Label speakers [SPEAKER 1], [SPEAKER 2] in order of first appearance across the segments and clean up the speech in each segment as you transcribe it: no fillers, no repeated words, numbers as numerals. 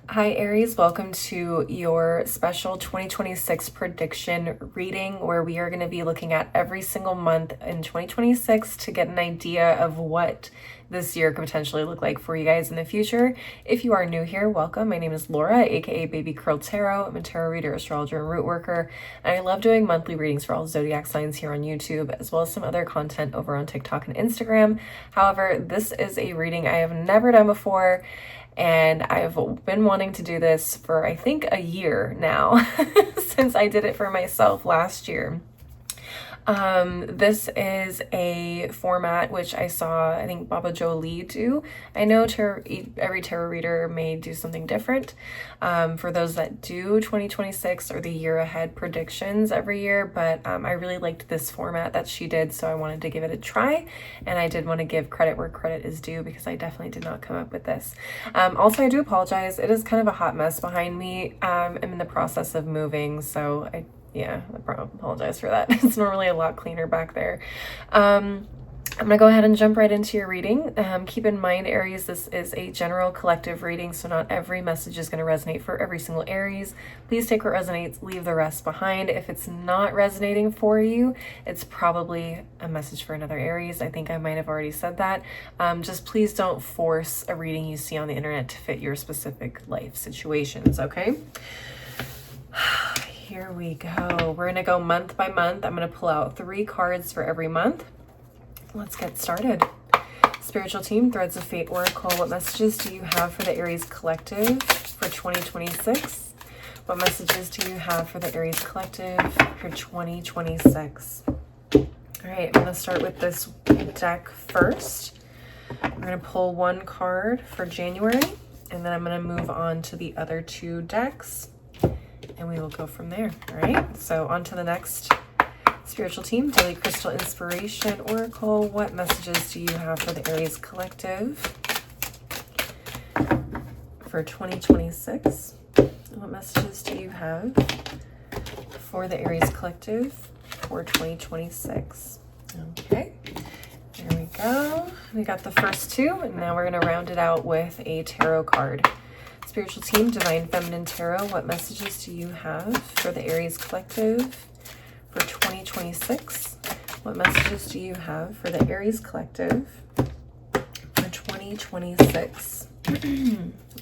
[SPEAKER 1] Hi Aries, welcome to your special 2026 prediction reading where we are going to be looking at every single month in 2026 to get an idea of what this year could potentially look like for you guys in the future. If you are new here, welcome. My name is Laura, aka Baby Curl Tarot. I'm a tarot reader, astrologer, and root worker, and I love doing monthly readings for all zodiac signs here on YouTube, as well as some other content over on TikTok and Instagram. However, this is a reading I have never done before, and I've been wanting to do this for, I think, a year now, since I did it for myself last year. This is a format which I saw, I think, Baba Jolie do. I know every tarot reader may do something different. For those that do 2026 or the year ahead predictions every year, but I really liked this format that she did, so I wanted to give it a try. And I did want to give credit where credit is due because I definitely did not come up with this. Also, I do apologize. It is kind of a hot mess behind me. I'm in the process of moving, so I apologize for that. It's normally a lot cleaner back there. I'm gonna go ahead and jump right into your reading. Keep in mind, Aries, this is a general collective reading, so not every message is going to resonate for every single Aries. Please take what resonates, leave the rest behind. If it's not resonating for you, it's probably a message for another Aries. I think I might have already said that. Just please don't force a reading you see on the internet to fit your specific life situations, okay? Here we go. We're going to go month by month. I'm going to pull out 3 cards for every month. Let's get started. Spiritual team, Threads of Fate Oracle, what messages do you have for the Aries Collective for 2026? What messages do you have for the Aries Collective for 2026? All right, I'm going to start with this deck first. I'm going to pull 1 card for January, and then I'm going to move on to the other 2 decks, and we will go from there. All right, so on to the next. Spiritual team, Daily Crystal Inspiration Oracle, what messages do you have for the Aries Collective for 2026? What messages do you have for the Aries Collective for 2026? Okay, there we go. We got the first 2, and now we're going to round it out with a tarot card. Spiritual team, Divine Feminine Tarot, what messages do you have for the Aries Collective for 2026? What messages do you have for the Aries Collective for 2026?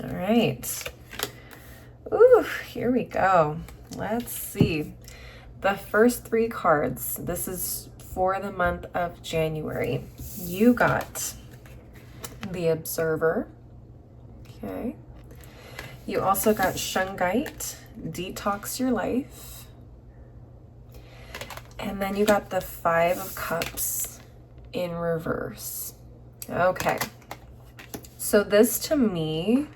[SPEAKER 1] All right. Ooh, here we go. Let's see. The first 3 cards, this is for the month of January. You got the Observer. Okay. You also got Shungite, Detox Your Life. And then you got the 5 of Cups in reverse. Okay. So this to me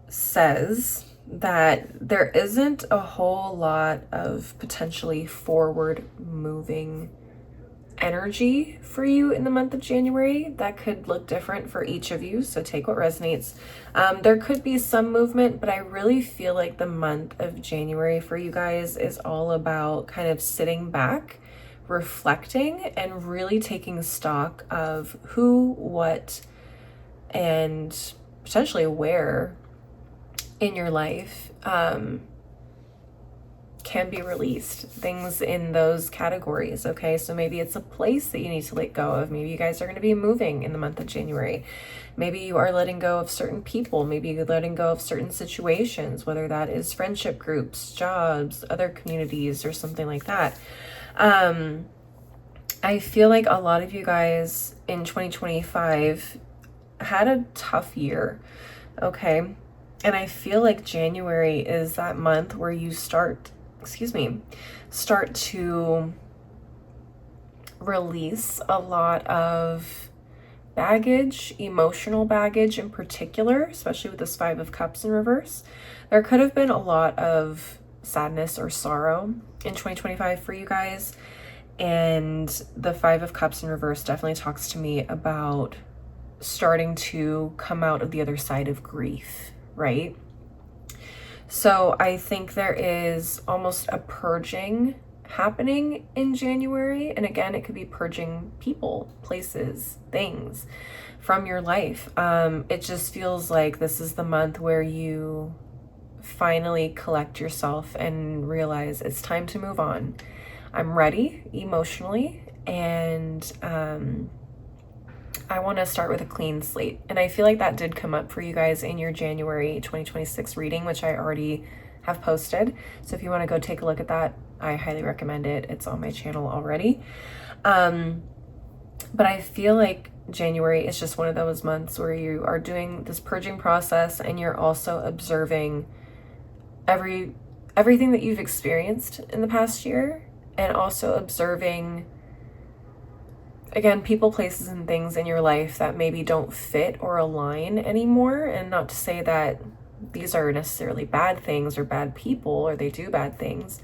[SPEAKER 1] says that there isn't a whole lot of potentially forward moving energy for you in the month of January. That could look different for each of you, so take what resonates. There could be some movement, but I really feel like the month of January for you guys is all about kind of sitting back, reflecting, and really taking stock of who, what, and potentially where in your life can be released, things in those categories. Okay, so maybe it's a place that you need to let go of. Maybe you guys are going to be moving in the month of January. Maybe you are letting go of certain people. Maybe you're letting go of certain situations, whether that is friendship groups, jobs, other communities, or something like that. I feel like a lot of you guys in 2025 had a tough year. Okay, and I feel like January is that month where you start to release a lot of baggage, emotional baggage in particular, especially with this 5 of Cups in reverse. There could have been a lot of sadness or sorrow in 2025 for you guys, and the 5 of Cups in reverse definitely talks to me about starting to come out of the other side of grief, right? So I think there is almost a purging happening in January. And again, it could be purging people, places, things from your life. It just feels like this is the month where you finally collect yourself and realize it's time to move on. I'm ready emotionally, and I want to start with a clean slate. And I feel like that did come up for you guys in your January 2026 reading, which I already have posted. So if you want to go take a look at that, I highly recommend it. It's on my channel already. But I feel like January is just one of those months where you are doing this purging process, and you're also observing everything that you've experienced in the past year, and also observing, again, people, places, and things in your life that maybe don't fit or align anymore. And not to say that these are necessarily bad things or bad people or they do bad things,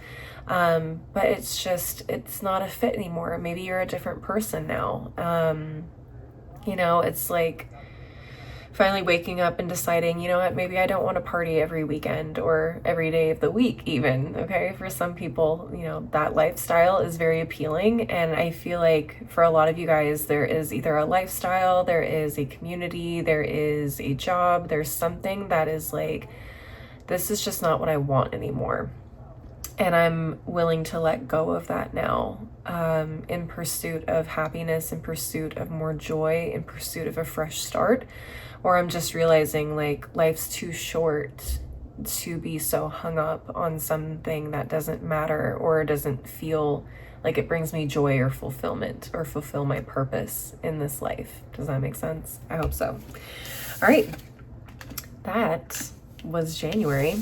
[SPEAKER 1] but it's not a fit anymore. Maybe you're a different person now. It's like finally waking up and deciding, you know what, maybe I don't want to party every weekend or every day of the week even, okay? For some people, that lifestyle is very appealing, and I feel like for a lot of you guys, there is either a lifestyle, there is a community, there is a job, there's something that is like, this is just not what I want anymore. And I'm willing to let go of that now, in pursuit of happiness, in pursuit of more joy, in pursuit of a fresh start. Or I'm just realizing like life's too short to be so hung up on something that doesn't matter or doesn't feel like it brings me joy or fulfillment or fulfill my purpose in this life. Does that make sense? I hope so. All right. That was January.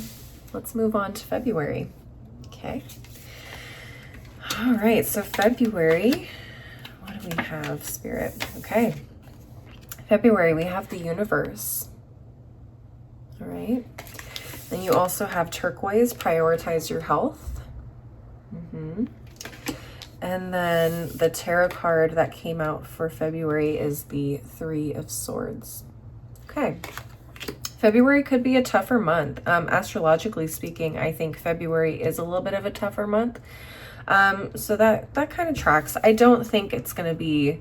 [SPEAKER 1] Let's move on to February. Okay. All right. So February, what do we have, Spirit? Okay. February, we have the universe. All right. Then you also have turquoise, prioritize your health. And then the tarot card that came out for February is the Three of Swords. Okay. February could be a tougher month. Astrologically speaking, I think February is a little bit of a tougher month. So that kind of tracks. I don't think it's going to be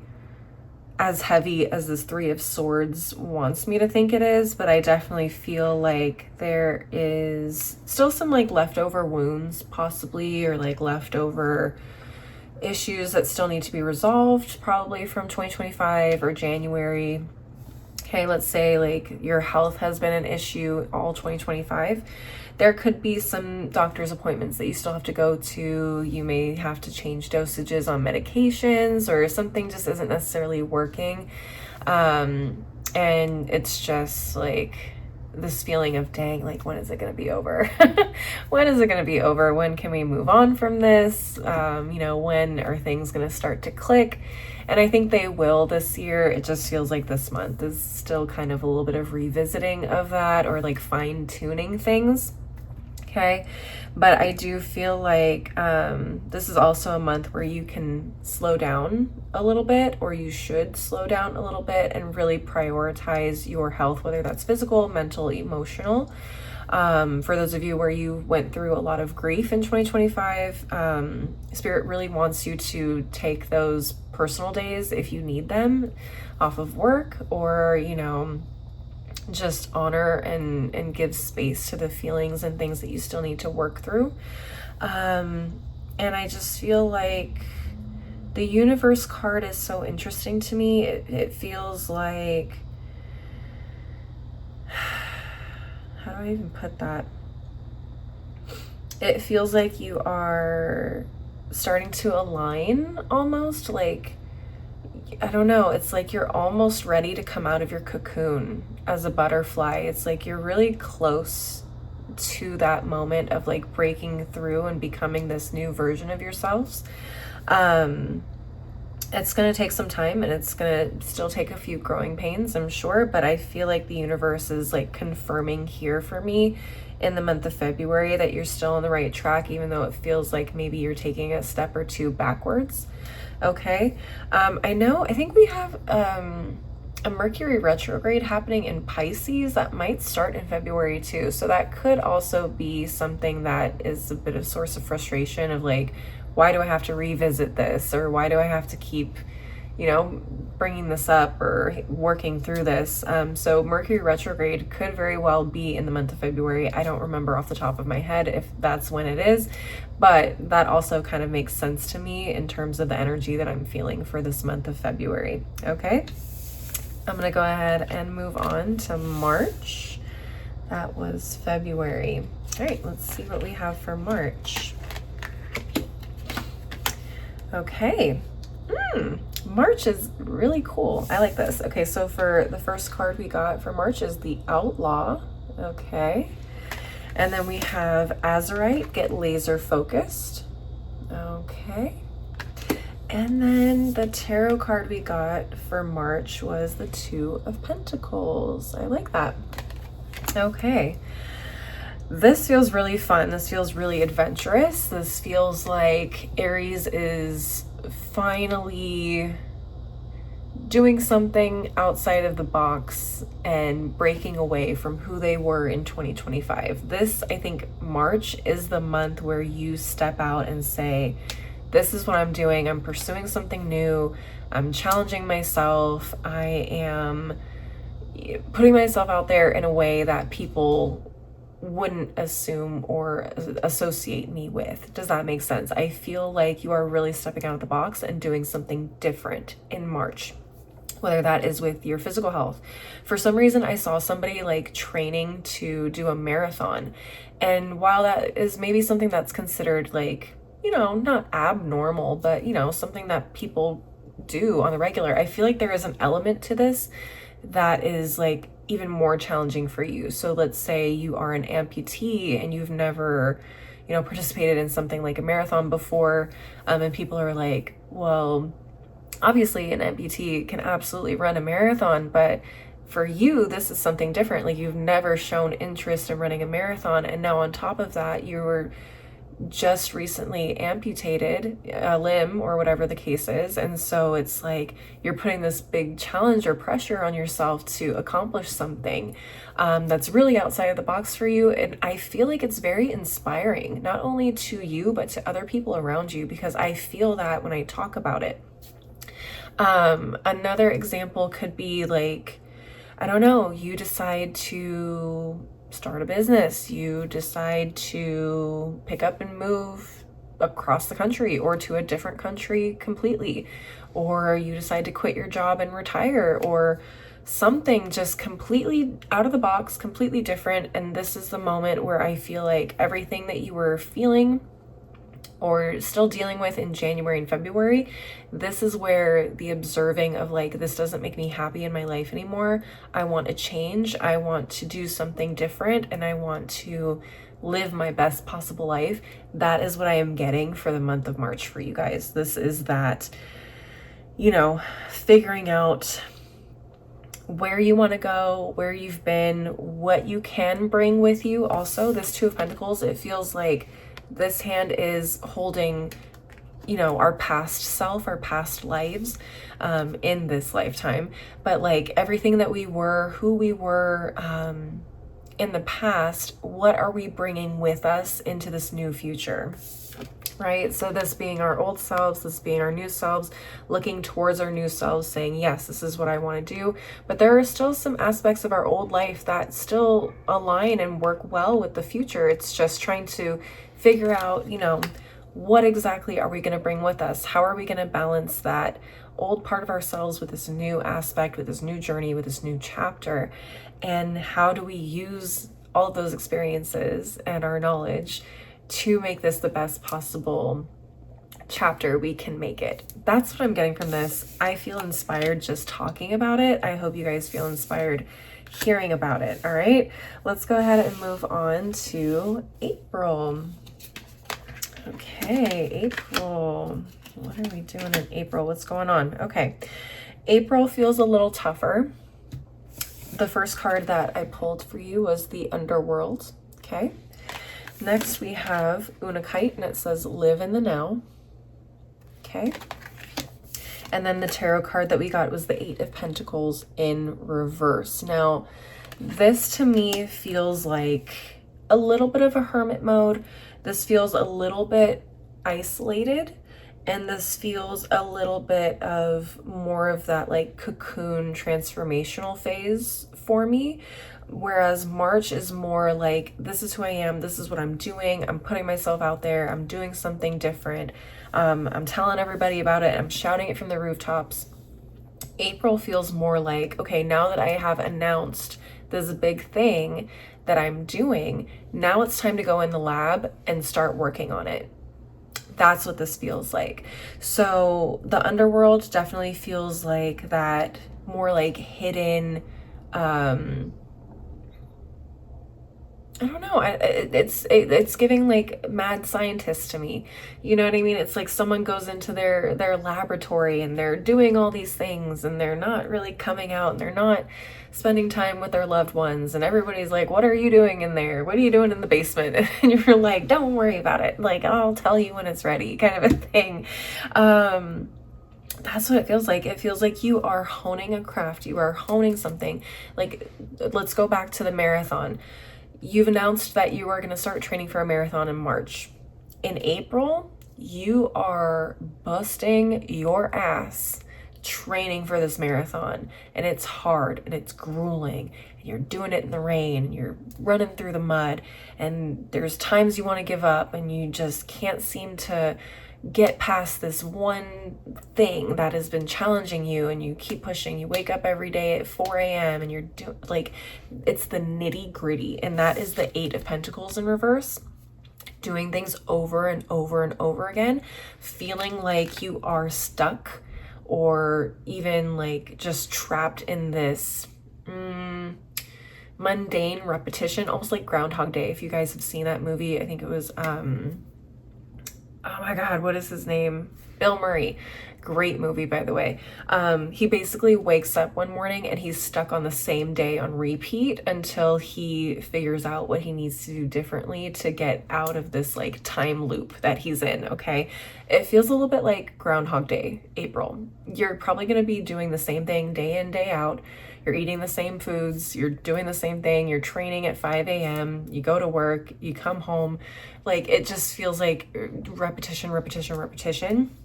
[SPEAKER 1] as heavy as this Three of Swords wants me to think it is, but I definitely feel like there is still some like leftover wounds possibly, or like leftover issues that still need to be resolved probably from 2025 or January. Okay, let's say like your health has been an issue all 2025. There could be some doctor's appointments that you still have to go to. You may have to change dosages on medications, or something just isn't necessarily working. And it's just like this feeling of, dang, like, when is it going to be over? When is it going to be over? When can we move on from this? When are things going to start to click? And I think they will this year. It just feels like this month is still kind of a little bit of revisiting of that, or like fine tuning things. Okay. But I do feel like this is also a month where you can slow down a little bit, or you should slow down a little bit and really prioritize your health, whether that's physical, mental, emotional. For those of you where you went through a lot of grief in 2025, Spirit really wants you to take those personal days, if you need them, off of work, or, just honor and give space to the feelings and things that you still need to work through. And I just feel like the universe card is so interesting to me. It feels like, how do I even put that? It feels like you are starting to align almost, like, I don't know, it's like you're almost ready to come out of your cocoon as a butterfly. It's like you're really close to that moment of like breaking through and becoming this new version of yourselves. It's going to take some time, and it's going to still take a few growing pains, I'm sure, but I feel like the universe is like confirming here for me in the month of February that you're still on the right track, even though it feels like maybe you're taking a step or two backwards. Okay. I think we have a Mercury retrograde happening in Pisces that might start in February too. So that could also be something that is a bit of source of frustration of like, why do I have to revisit this? Or why do I have to keep, you know, bringing this up or working through this. So Mercury retrograde could very well be in the month of February. I don't remember off the top of my head if that's when it is, but that also kind of makes sense to me in terms of the energy that I'm feeling for this month of February. Okay, I'm gonna go ahead and move on to March. That was February. All right, let's see what we have for March. Okay. March is really cool. I like this. Okay, so for the first card we got for March is the Outlaw. Okay. And then we have Azurite, get laser focused. Okay. And then the tarot card we got for March was the Two of Pentacles. I like that. Okay. This feels really fun. This feels really adventurous. This feels like Aries is finally doing something outside of the box and breaking away from who they were in 2025. This, I think, March is the month where you step out and say, this is what I'm doing. I'm pursuing something new. I'm challenging myself. I am putting myself out there in a way that people wouldn't assume or associate me with. Does that make sense? I feel like you are really stepping out of the box and doing something different in March, whether that is with your physical health. For some reason, I saw somebody like training to do a marathon. And while that is maybe something that's considered like, you know, not abnormal, but, you know, something that people do on the regular, I feel like there is an element to this that is like even more challenging for you. So let's say you are an amputee and you've never, you know, participated in something like a marathon before, and people are like, well, obviously an amputee can absolutely run a marathon, but for you, this is something different. Like, you've never shown interest in running a marathon, and now on top of that, you were just recently amputated a limb or whatever the case is. And so it's like you're putting this big challenge or pressure on yourself to accomplish something that's really outside of the box for you. And I feel like it's very inspiring, not only to you, but to other people around you, because I feel that when I talk about it. Another example could be like, I don't know, you decide to start a business, you decide to pick up and move across the country or to a different country completely, or you decide to quit your job and retire, or something just completely out of the box, completely different. And this is the moment where I feel like everything that you were feeling or still dealing with in January and February, this is where the observing of like, this doesn't make me happy in my life anymore. I want a change. I want to do something different, and I want to live my best possible life. That is what I am getting for the month of March for you guys. This is that, you know, figuring out where you want to go, where you've been, what you can bring with you. Also, this Two of Pentacles, it feels like this hand is holding, you know, our past self, our past lives in this lifetime. But like everything that we were, who we were in the past, what are we bringing with us into this new future? Right? So this being our old selves, this being our new selves, looking towards our new selves, saying, yes, this is what I want to do. But there are still some aspects of our old life that still align and work well with the future. It's just trying to figure out, you know, what exactly are we going to bring with us? How are we going to balance that old part of ourselves with this new aspect, with this new journey, with this new chapter? And how do we use all of those experiences and our knowledge to make this the best possible chapter we can make it? That's what I'm getting from this. I feel inspired just talking about it. I hope you guys feel inspired hearing about it. All right, let's go ahead and move on to April. Okay, April. What are we doing in April? What's going on? Okay, April feels a little tougher. The first card that I pulled for you was the Underworld. Okay. Next we have Unakite, and it says live in the now. Okay. And then the tarot card that we got was the Eight of Pentacles in reverse. Now, this to me feels like a little bit of a hermit mode. This feels a little bit isolated. And this feels a little bit of more of that like cocoon transformational phase for me. Whereas March is more like, this is who I am, this is what I'm doing, I'm putting myself out there, I'm doing something different, I'm telling everybody about it, I'm shouting it from the rooftops. April feels more like, okay, now that I have announced this big thing that I'm doing, now it's time to go in the lab and start working on it. That's what this feels like. So the underworld definitely feels like that more like hidden, I don't know. It's giving like mad scientist to me. You know what I mean? It's like someone goes into their laboratory and they're doing all these things and they're not really coming out and they're not spending time with their loved ones, and everybody's like, "What are you doing in there? What are you doing in the basement?" And you're like, "Don't worry about it. Like, I'll tell you when it's ready," kind of a thing. That's what it feels like. It feels like you are honing a craft. You are honing something. Like, let's go back to the marathon. You've announced that you are going to start training for a marathon in March. In April, you are busting your ass training for this marathon, and it's hard and it's grueling, and you're doing it in the rain and you're running through the mud, and there's times you want to give up and you just can't seem to get past this one thing that has been challenging you, and you keep pushing. You wake up every day at 4 a.m. and you're doing like, it's the nitty gritty, and that is the Eight of Pentacles in reverse. Doing things over and over and over again, feeling like you are stuck or even like just trapped in this mundane repetition, almost like Groundhog Day. If you guys have seen that movie, I think it was oh my God, what is his name? Bill Murray. Great movie, by the way. He basically wakes up one morning and he's stuck on the same day on repeat until he figures out what he needs to do differently to get out of this like time loop that he's in, okay? It feels a little bit like Groundhog Day, April. You're probably going to be doing the same thing day in, day out. You're eating the same foods, you're doing the same thing, you're training at 5 a.m., you go to work, you come home. Like, it just feels like repetition, repetition, repetition.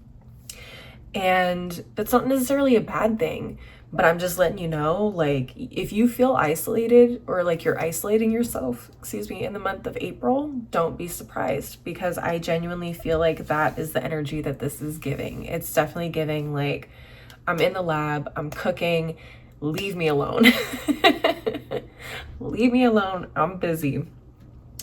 [SPEAKER 1] And that's not necessarily a bad thing, but I'm just letting you know, like, if you feel isolated or like you're isolating yourself, in the month of April, don't be surprised, because I genuinely feel like that is the energy that this is giving. It's definitely giving like, I'm in the lab, I'm cooking, leave me alone. Leave me alone. I'm busy.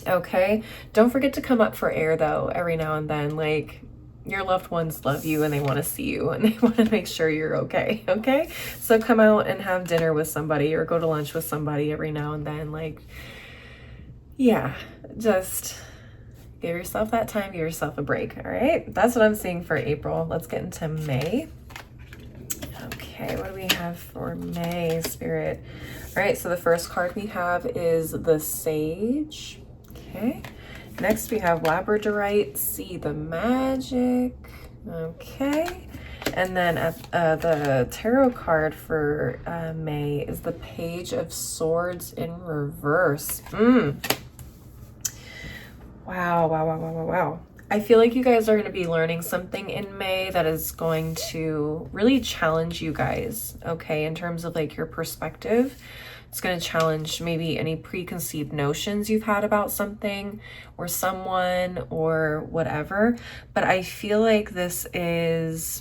[SPEAKER 1] Okay? Don't forget to come up for air though every now and then. Like, your loved ones love you and they want to see you and they want to make sure you're okay. Okay? So come out and have dinner with somebody or go to lunch with somebody every now and then. Like, yeah, just give yourself that time, give yourself a break. All right? That's what I'm seeing for April. Let's get into May. Okay, what do we have for May, Spirit? All right, so the first card we have is the Sage. Okay, next we have Labradorite, See the Magic. Okay, and then the tarot card for May is the Page of Swords in reverse. Wow, wow, wow, wow, wow, wow. I feel like you guys are going to be learning something in May that is going to really challenge you guys, okay, in terms of like your perspective. It's going to challenge maybe any preconceived notions you've had about something or someone or whatever. But I feel like this is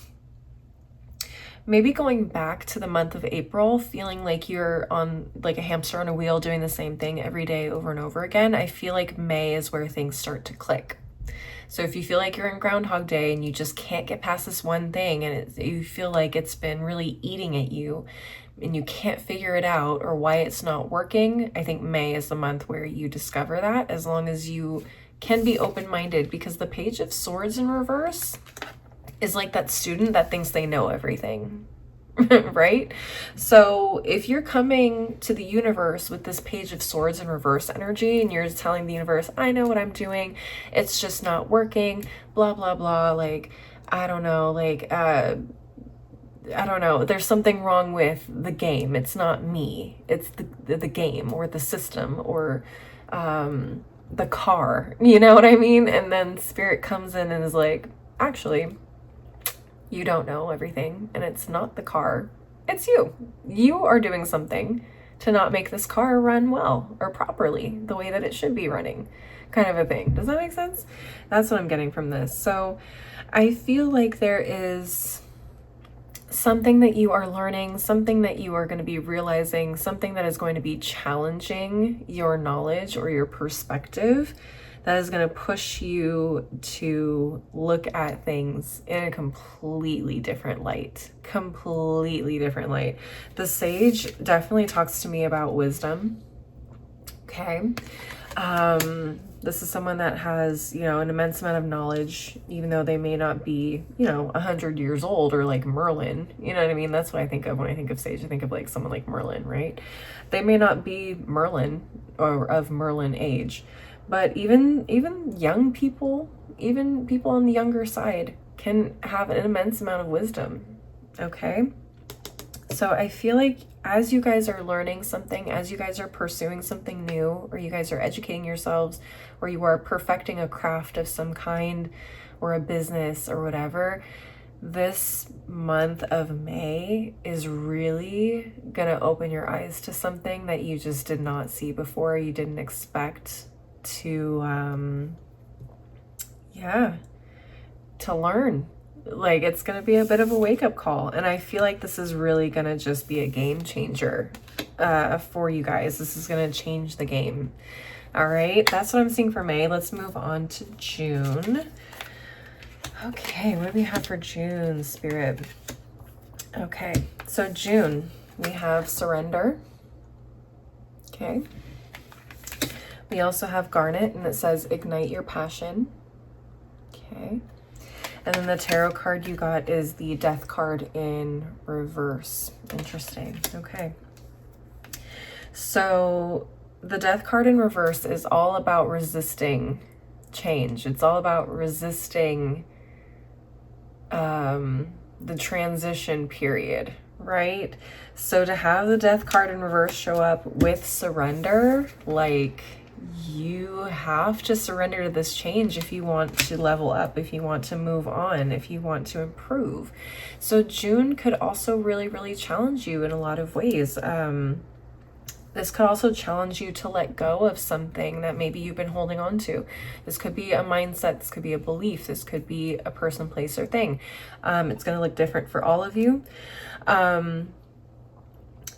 [SPEAKER 1] maybe going back to the month of April, feeling like you're on like a hamster on a wheel doing the same thing every day over and over again. I feel like May is where things start to click. So if you feel like you're in Groundhog Day and you just can't get past this one thing and you feel like it's been really eating at you and you can't figure it out or why it's not working, I think May is the month where you discover that, as long as you can be open-minded, because the Page of Swords in reverse is like that student that thinks they know everything. Right? So if you're coming to the universe with this Page of Swords in reverse energy and you're telling the universe, I know what I'm doing, it's just not working, blah, blah, blah, like, I don't know, like, I don't know, there's something wrong with the game. It's not me. It's the game or the system or the car. You know what I mean? And then Spirit comes in and is like, actually, You don't know everything, and it's not the car, it's you. You are doing something to not make this car run well or properly the way that it should be running, kind of a thing. Does that make sense? That's what I'm getting from this. So I feel like there is something that you are learning, something that you are going to be realizing, something that is going to be challenging your knowledge or your perspective, that is going to push you to look at things in a completely different light. Completely different light. The Sage definitely talks to me about wisdom. Okay. This is someone that has, you know, an immense amount of knowledge, even though they may not be, you know, 100 years old or like Merlin. You know what I mean? That's what I think of when I think of Sage. I think of like someone like Merlin, right? They may not be Merlin or of Merlin age, but even young people, even people on the younger side can have an immense amount of wisdom. Okay. So I feel like as you guys are learning something, as you guys are pursuing something new, or you guys are educating yourselves, or you are perfecting a craft of some kind, or a business or whatever, this month of May is really gonna open your eyes to something that you just did not see before, you didn't expect to, to learn. Like, it's going to be a bit of a wake-up call, and I feel like this is really going to just be a game changer for you guys. This is going to change the game. All right, that's what I'm seeing for May. Let's move on to June. Okay, what do we have for June, Spirit? Okay, so June, we have surrender. Okay. We also have garnet, and it says ignite your passion. Okay. And then the tarot card you got is the death card in reverse. Interesting. Okay. So the death card in reverse is all about resisting change. It's all about resisting the transition period, right? So to have the death card in reverse show up with surrender, like, you have to surrender to this change if you want to level up, if you want to move on, if you want to improve. So June could also really, really challenge you in a lot of ways. This could also challenge you to let go of something that maybe you've been holding on to. This could be a mindset, this could be a belief, this could be a person, place, or thing. It's going to look different for all of you.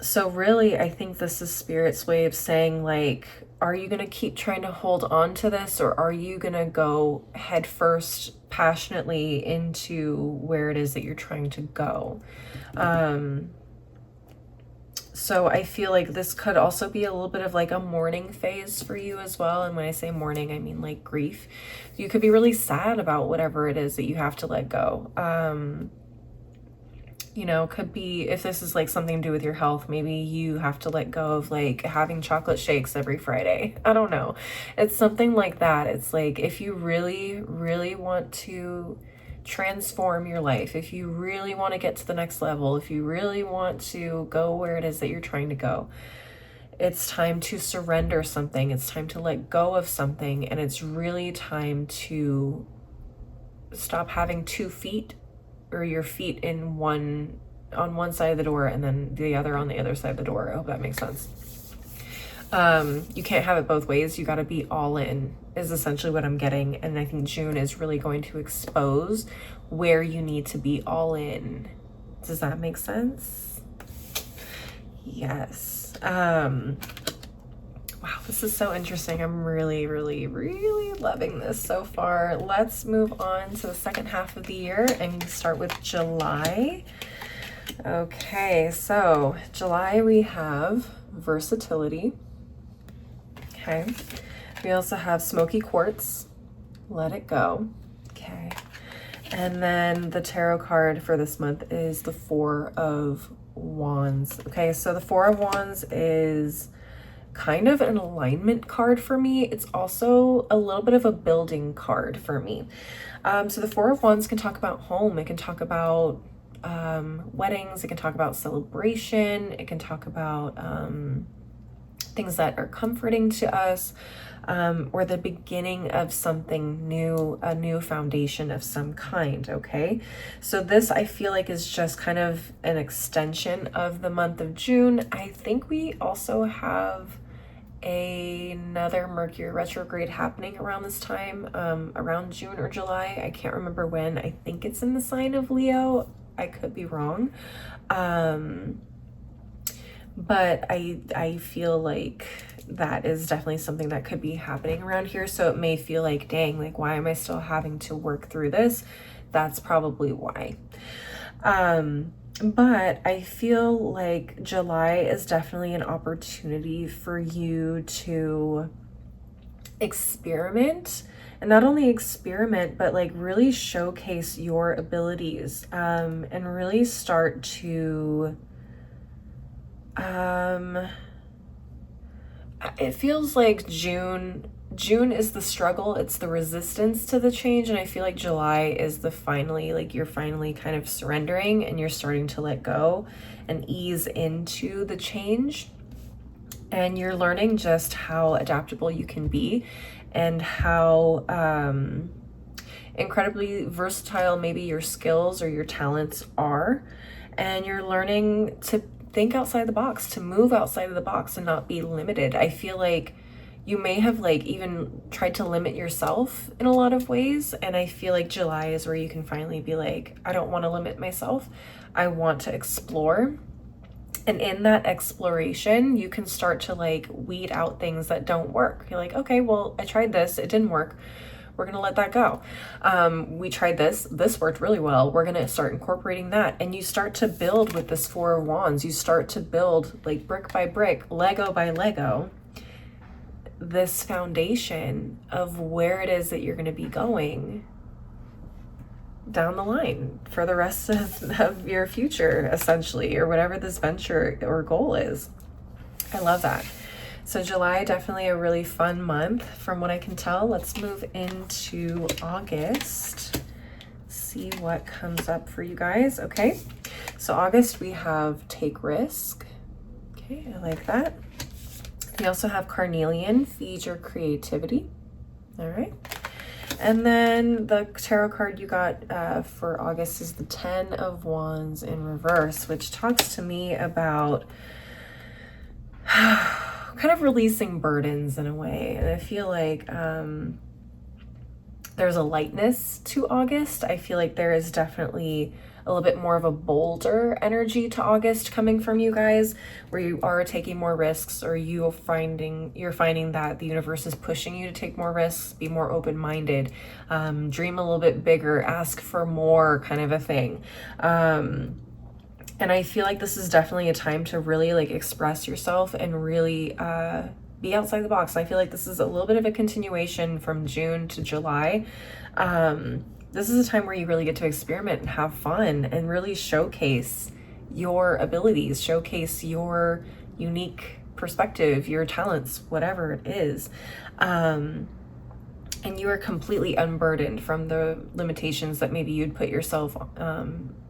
[SPEAKER 1] So really, I think this is Spirit's way of saying, like, are you going to keep trying to hold on to this, or are you going to go head first passionately into where it is that you're trying to go? So I feel like this could also be a little bit of like a mourning phase for you as well. And when I say mourning, I mean like grief. You could be really sad about whatever it is that you have to let go. You know, could be, if this is like something to do with your health, maybe you have to let go of like having chocolate shakes every Friday. I don't know. It's something like that. It's like, if you really, really want to transform your life, if you really want to get to the next level, if you really want to go where it is that you're trying to go, it's time to surrender something. It's time to let go of something. And it's really time to stop having 2 feet, or your feet in one, on one side of the door and then the other on the other side of the door. I hope that makes sense. You can't have it both ways. You got to be all in, is essentially what I'm getting. And I think June is really going to expose where you need to be all in. Does that make sense? Yes. Wow, this is so interesting. I'm really, really, really loving this so far. Let's move on to the second half of the year and start with July. Okay, so July we have versatility. Okay. We also have smoky quartz, let it go. Okay. And then the tarot card for this month is the 4 of Wands. Okay, so the 4 of Wands is kind of an alignment card for me. It's also a little bit of a building card for me. So the 4 of Wands can talk about home. It can talk about weddings. It can talk about celebration. It can talk about things that are comforting to us, or the beginning of something new, a new foundation of some kind, okay? So this, I feel like, is just kind of an extension of the month of June. I think we also have another Mercury retrograde happening around this time, around June or July. I can't remember when. I think it's in the sign of Leo. I could be wrong. But I feel like that is definitely something that could be happening around here. So it may feel like, dang, like, why am I still having to work through this? That's probably why. But I feel like July is definitely an opportunity for you to experiment, and not only experiment, but like really showcase your abilities, and really start to, it feels like June is the struggle, it's the resistance to the change, and I feel like July is the finally, like, you're finally kind of surrendering and you're starting to let go and ease into the change, and you're learning just how adaptable you can be and how incredibly versatile maybe your skills or your talents are, and you're learning to think outside the box, to move outside of the box and not be limited. I feel like you may have like even tried to limit yourself in a lot of ways, and I feel like July is where you can finally be like, I don't want to limit myself, I want to explore. And in that exploration, you can start to like weed out things that don't work. You're like, okay, well, I tried this, it didn't work, we're gonna let that go. We tried this worked really well, we're gonna start incorporating that. And you start to build with this Four of Wands. You start to build, like, brick by brick, Lego by Lego, this foundation of where it is that you're gonna be going down the line for the rest of your future, essentially, or whatever this venture or goal is. I love that. So July, definitely a really fun month from what I can tell. Let's move into August, see what comes up for you guys. Okay, so August, we have Take Risk. Okay, I like that. We also have Carnelian, Feed Your Creativity. All right. And then the tarot card you got for August is the Ten of Wands in reverse, which talks to me about kind of releasing burdens in a way. And I feel like there's a lightness to August. I feel like there is definitely a little bit more of a bolder energy to August coming from you guys, where you are taking more risks, or you're finding that the universe is pushing you to take more risks, be more open-minded, dream a little bit bigger, ask for more, kind of a thing. And I feel like this is definitely a time to really like express yourself and really be outside the box. I feel like this is a little bit of a continuation from June to July. This is a time where you really get to experiment and have fun and really showcase your abilities, showcase your unique perspective, your talents, whatever it is. And you are completely unburdened from the limitations that maybe you'd put yourself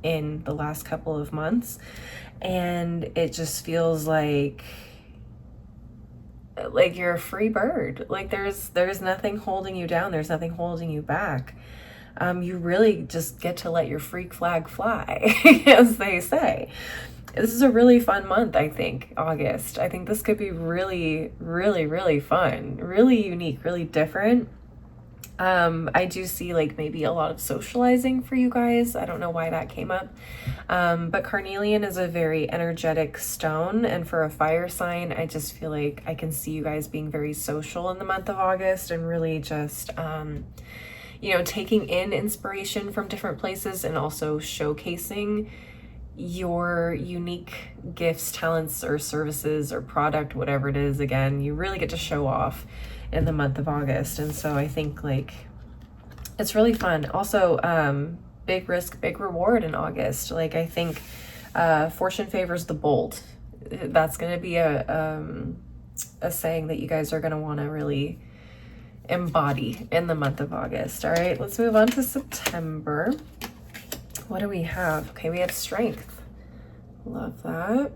[SPEAKER 1] in the last couple of months. And it just feels like you're a free bird. Like there's nothing holding you down. There's nothing holding you back. You really just get to let your freak flag fly, as they say. This is a really fun month, I think, August. I think this could be really, really, really fun, really unique, really different. I do see like maybe a lot of socializing for you guys. I don't know why that came up. But carnelian is a very energetic stone, and for a fire sign, I just feel like I can see you guys being very social in the month of August, and really just taking in inspiration from different places, and also showcasing your unique gifts, talents, or services, or product, whatever it is. Again, you really get to show off in the month of August. And so I think like it's really fun. Also, big risk, big reward in August. Like I think fortune favors the bold. That's going to be a saying that you guys are going to want to really embody in the month of August. All right, let's move on to September. What do we have? Okay, we have strength. Love that.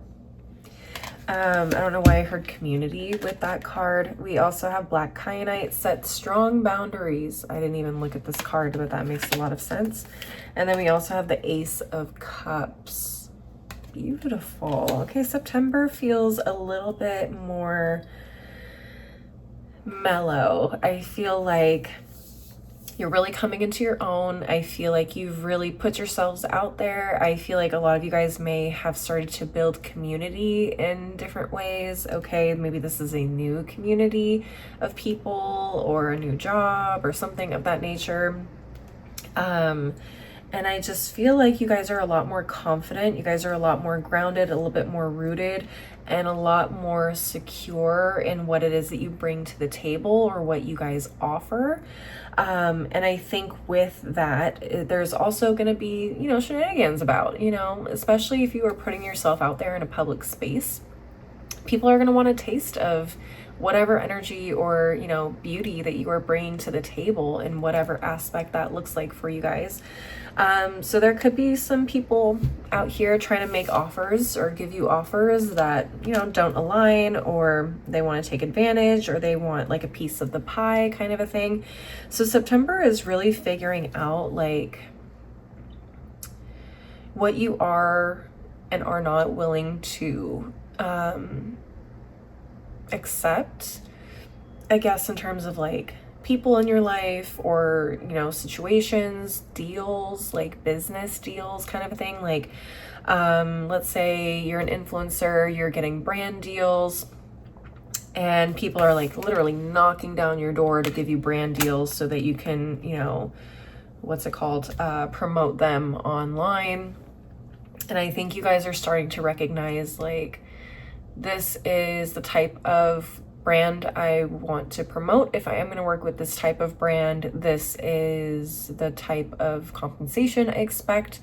[SPEAKER 1] I don't know why I heard community with that card. We also have Black Kyanite, set strong boundaries. I didn't even look at this card, but that makes a lot of sense. And then we also have the Ace of Cups. Beautiful. Okay, September feels a little bit more mellow. I feel like you're really coming into your own. I feel like you've really put yourselves out there. I feel like a lot of you guys may have started to build community in different ways. Okay, maybe this is a new community of people or a new job or something of that nature. And I just feel like you guys are a lot more confident. You guys are a lot more grounded, a little bit more rooted, and a lot more secure in what it is that you bring to the table or what you guys offer. And I think with that, there's also going to be, you know, shenanigans about, you know, especially if you are putting yourself out there in a public space. People are going to want a taste of whatever energy or, you know, beauty that you are bringing to the table in whatever aspect that looks like for you guys. So there could be some people out here trying to make offers or give you offers that, you know, don't align, or they want to take advantage, or they want like a piece of the pie kind of a thing. So September is really figuring out like what you are and are not willing to accept, I guess, in terms of like people in your life, or, you know, situations, deals, like business deals kind of a thing. Like, let's say you're an influencer, you're getting brand deals, and people are like literally knocking down your door to give you brand deals so that you can, you know, what's it called? Promote them online. And I think you guys are starting to recognize like, this is the type of brand I want to promote. If I am going to work with this type of brand, this is the type of compensation I expect.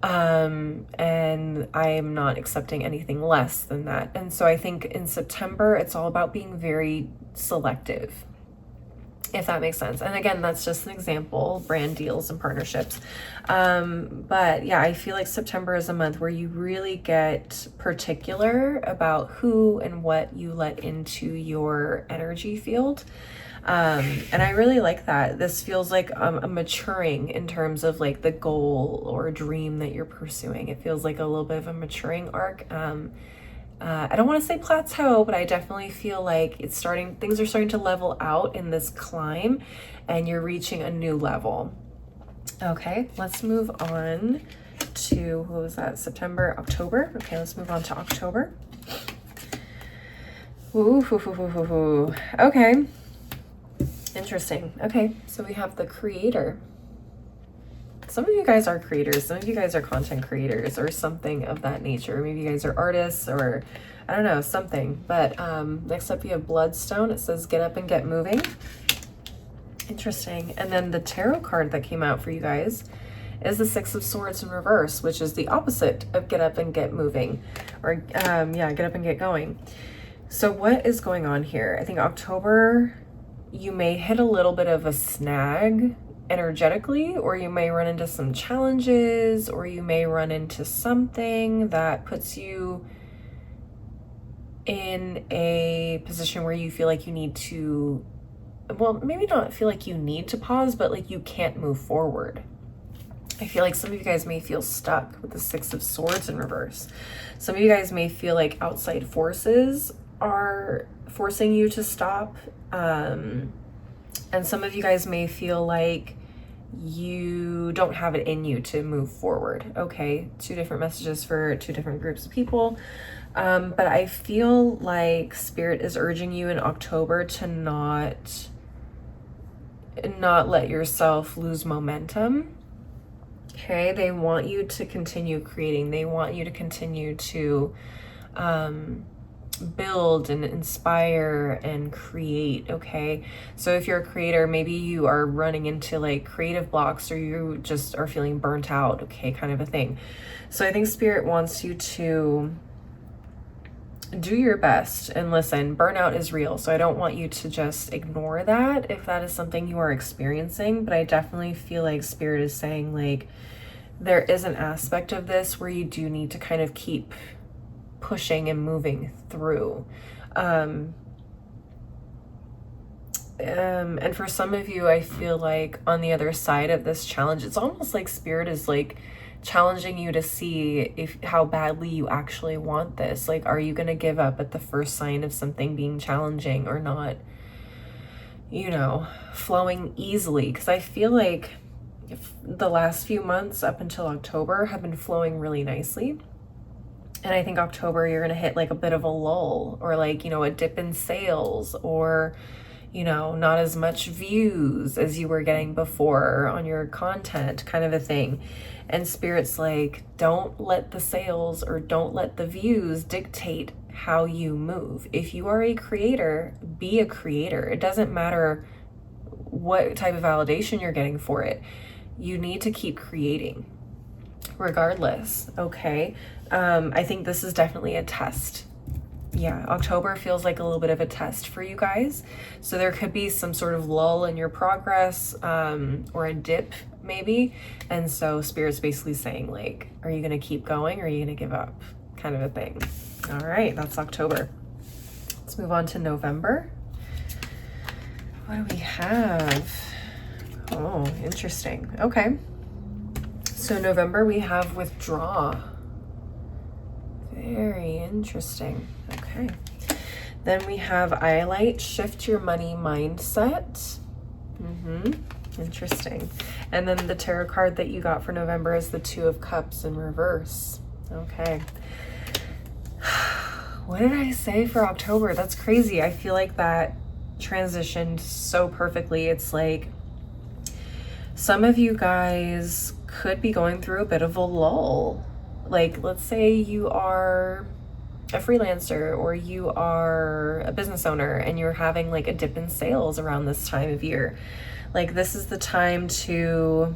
[SPEAKER 1] And I am not accepting anything less than that. And so I think in September, it's all about being very selective, if that makes sense. And again, that's just an example, brand deals and partnerships. But yeah, I feel like September is a month where you really get particular about who and what you let into your energy field. And I really like that. This feels like a maturing in terms of like the goal or dream that you're pursuing. It feels like a little bit of a maturing arc. I don't want to say plateau, but I definitely feel like things are starting to level out in this climb, and you're reaching a new level. Okay, let's move on to, what was that? September, October. Okay, let's move on to October. Ooh. Okay. Interesting. Okay, so we have the Creator. Some of you guys are creators, some of you guys are content creators or something of that nature. Maybe you guys are artists, or I don't know, something. But next up you have Bloodstone. It says get up and get moving. Interesting. And then the tarot card that came out for you guys is the Six of Swords in reverse, which is the opposite of get up and get moving, or get up and get going. So what is going on here? I think October, you may hit a little bit of a snag energetically, or you may run into some challenges, or you may run into something that puts you in a position where you feel like you need to, well, maybe not feel like you need to pause, but like you can't move forward. I feel like some of you guys may feel stuck with the Six of Swords in reverse. Some of you guys may feel like outside forces are forcing you to stop. And some of you guys may feel like you don't have it in you to move forward. Okay, two different messages for two different groups of people. But I feel like Spirit is urging you in October to not let yourself lose momentum. Okay, they want you to continue creating. They want you to continue to build and inspire and create. Okay, so if you're a creator, maybe you are running into like creative blocks, or you just are feeling burnt out, okay, kind of a thing. So I think Spirit wants you to do your best. And listen, burnout is real, so I don't want you to just ignore that if that is something you are experiencing. But I definitely feel like Spirit is saying like there is an aspect of this where you do need to kind of keep pushing and moving through. And for some of you, I feel like on the other side of this challenge, it's almost like Spirit is like challenging you to see how badly you actually want this. Like, are you going to give up at the first sign of something being challenging or not, you know, flowing easily? Because I feel like the last few months up until October have been flowing really nicely. And I think October, you're going to hit like a bit of a lull, or like, you know, a dip in sales, or, you know, not as much views as you were getting before on your content, kind of a thing. And Spirit's like, don't let the sales or don't let the views dictate how you move. If you are a creator, be a creator. It doesn't matter what type of validation you're getting for it. You need to keep creating regardless, okay? I think this is definitely a test. Yeah, October feels like a little bit of a test for you guys. So there could be some sort of lull in your progress, or a dip maybe. And so Spirit's basically saying like, are you going to keep going or are you going to give up? Kind of a thing. All right, that's October. Let's move on to November. What do we have? Oh, interesting. Okay. So November we have withdraw. Very interesting. Okay. Then we have highlight, shift your money mindset. Interesting. And then the tarot card that you got for November is the Two of Cups in reverse. Okay. What did I say for October? That's crazy. I feel like that transitioned so perfectly. It's like some of you guys could be going through a bit of a lull. Like, let's say you are a freelancer or you are a business owner and you're having like a dip in sales around this time of year. Like, this is the time to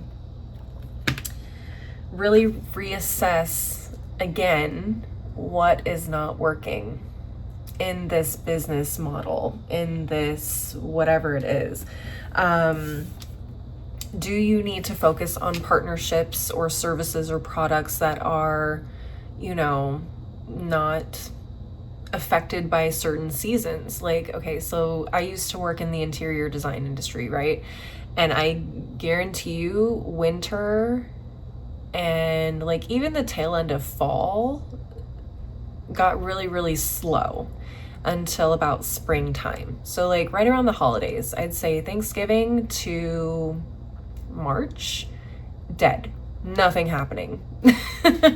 [SPEAKER 1] really reassess again what is not working in this business model, in this whatever it is. Do you need to focus on partnerships or services or products that are, you know, not affected by certain seasons? Like, okay, so I used to work in the interior design industry, right? And I guarantee you winter and like even the tail end of fall got really, really slow until about springtime. So like right around the holidays, I'd say Thanksgiving to March, dead. Nothing happening.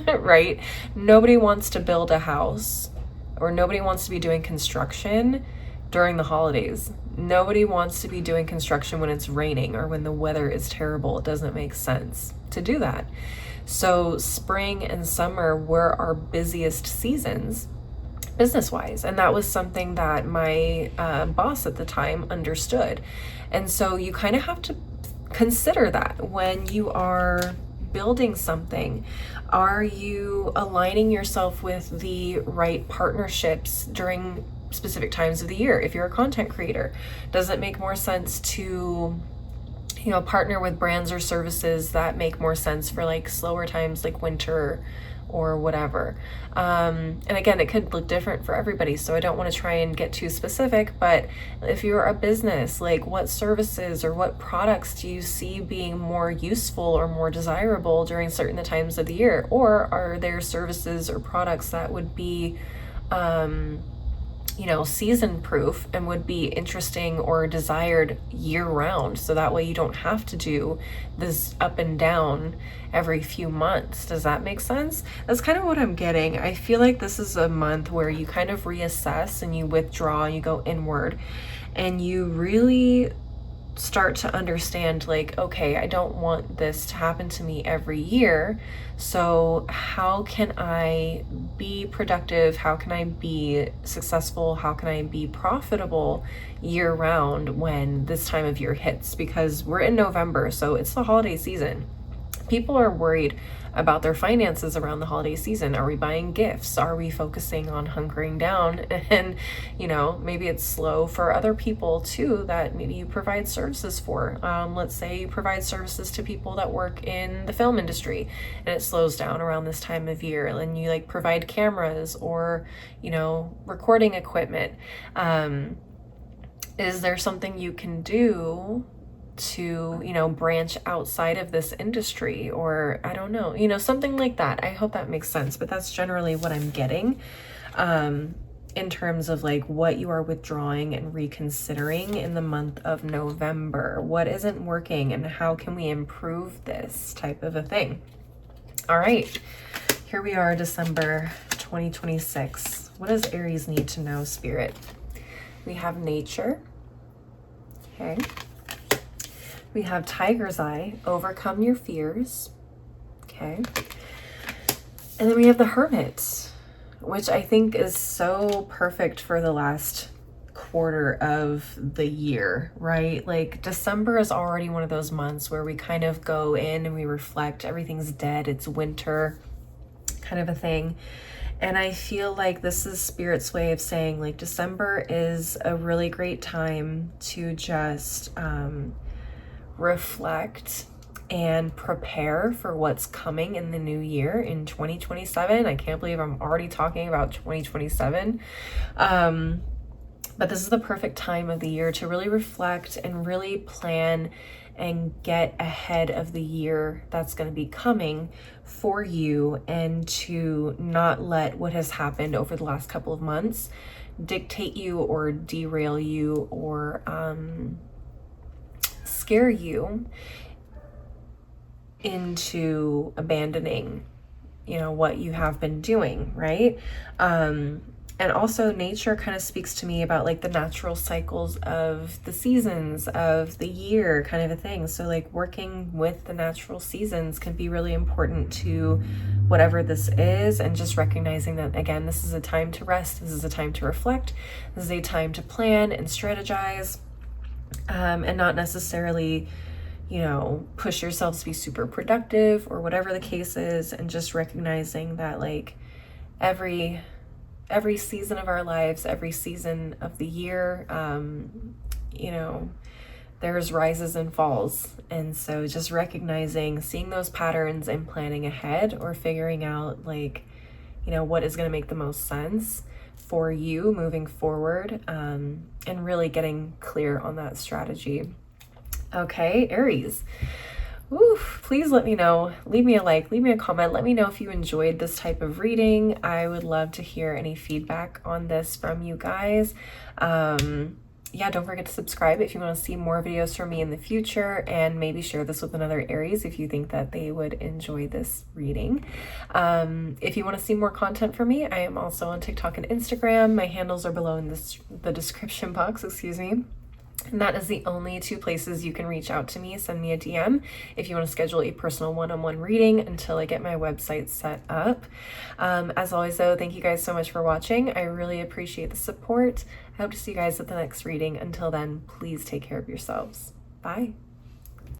[SPEAKER 1] Right? Nobody wants to build a house, or nobody wants to be doing construction during the holidays. Nobody wants to be doing construction when it's raining or when the weather is terrible. It doesn't make sense to do that. So spring and summer were our busiest seasons business-wise, and that was something that my boss at the time understood. And so you kind of have to consider that when you are building something. Are you aligning yourself with the right partnerships during specific times of the year? If you're a content creator, does it make more sense to, you know, partner with brands or services that make more sense for like slower times like winter or whatever? And again, it could look different for everybody, so I don't want to try and get too specific, but if you're a business, like what services or what products do you see being more useful or more desirable during certain times of the year? Or are there services or products that would be you know, season proof and would be interesting or desired year round, so that way you don't have to do this up and down every few months? Does that make sense? That's kind of what I'm getting. I feel like this is a month where you kind of reassess and you withdraw, you go inward, and you really start to understand like, okay, I don't want this to happen to me every year. So how can I be productive? How can I be successful? How can I be profitable year round when this time of year hits? Because we're in November, so it's the holiday season. People are worried about their finances around the holiday season. Are we buying gifts? Are we focusing on hunkering down? And, you know, maybe it's slow for other people too that maybe you provide services for. Let's say you provide services to people that work in the film industry, and it slows down around this time of year, and you like provide cameras or, you know, recording equipment. Is there something you can do to, you know, branch outside of this industry? Or I don't know, you know, something like that. I hope that makes sense, but that's generally what I'm getting in terms of like what you are withdrawing and reconsidering in the month of November. What isn't working and how can we improve this type of a thing? All right, here we are, December 2026. What does Aries need to know, Spirit? We have nature. Okay. We have Tiger's Eye, overcome your fears. Okay. And then we have the Hermit, which I think is so perfect for the last quarter of the year, right? Like December is already one of those months where we kind of go in and we reflect, everything's dead, it's winter, kind of a thing. And I feel like this is Spirit's way of saying like December is a really great time to just reflect and prepare for what's coming in the new year in 2027. I can't believe I'm already talking about 2027. But this is the perfect time of the year to really reflect and really plan and get ahead of the year that's going to be coming for you, and to not let what has happened over the last couple of months dictate you or derail you or scare you into abandoning, you know, what you have been doing, right? And also nature kind of speaks to me about like the natural cycles of the seasons of the year, kind of a thing. So like working with the natural seasons can be really important to whatever this is, and just recognizing that, again, this is a time to rest, this is a time to reflect, this is a time to plan and strategize, and not necessarily, you know, push yourself to be super productive or whatever the case is, and just recognizing that like every season of our lives, every season of the year, you know, there's rises and falls. And so just recognizing, seeing those patterns and planning ahead, or figuring out like, you know, what is going to make the most sense for you moving forward, and really getting clear on that strategy. Okay, Aries. Oof, please let me know. Leave me a like, leave me a comment. Let me know if you enjoyed this type of reading. I would love to hear any feedback on this from you guys. Yeah, don't forget to subscribe if you want to see more videos from me in the future, and maybe share this with another Aries if you think that they would enjoy this reading. If you want to see more content from me, I am also on TikTok and Instagram. My handles are below in the description box, excuse me. And that is the only two places you can reach out to me. Send me a DM if you want to schedule a personal one-on-one reading until I get my website set up. As always, though, thank you guys so much for watching. I really appreciate the support. I hope to see you guys at the next reading. Until then, please take care of yourselves. Bye.